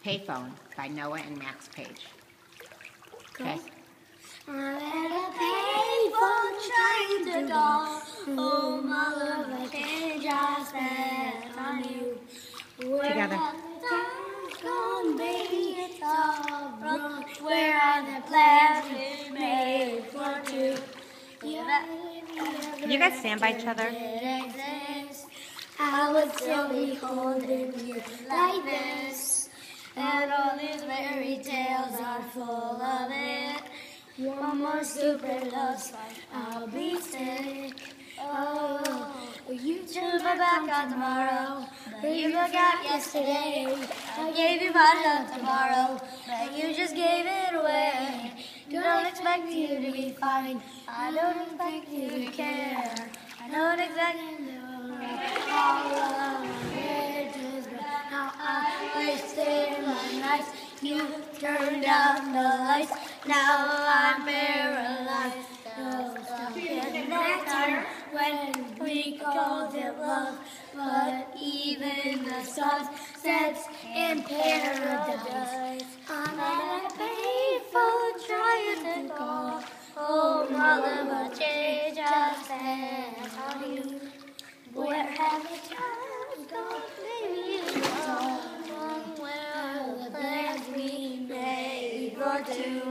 Payphone by Noah and Max Page. Okay. I'm at a payphone trying to call home all of the change I spent on you. Together. Gone, baby, it's all wrong. Where are the plans we made for two? You guys stand by each other? I would still be holding you like this. And all these fairy tales are full of it. One more stupid love song, I'll be sick. Oh, you turned my back on tomorrow, but you forgot yesterday. I gave you my love tomorrow, but you just gave it away. Don't expect you to be fine. I don't expect you to care. I don't exactly know all of it is, but now I wasted my nights. You turned down the lights. Now I'm paralyzed. In that time when we called it love, but even the sun sets in paradise. I'm at a payphone trying to call home all of the change I spent on you. Where have the times gone, baby? It's all wrong. Where are the plans we made for two?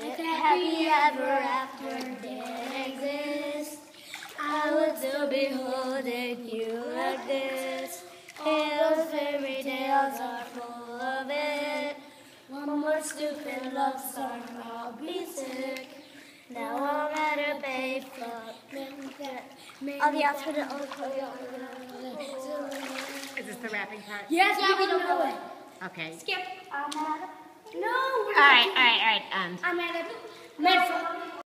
If a happy ever after didn't exist, I would still be holding you like this. Those fairy tales are full of it. One more stupid love song, I'll be sick. Now I'm at a payphone. On the outside of the Is this the rapping part? Yes, yeah, we don't know it. Okay. Skip. I'm at a... No, we're All right. I'm at a...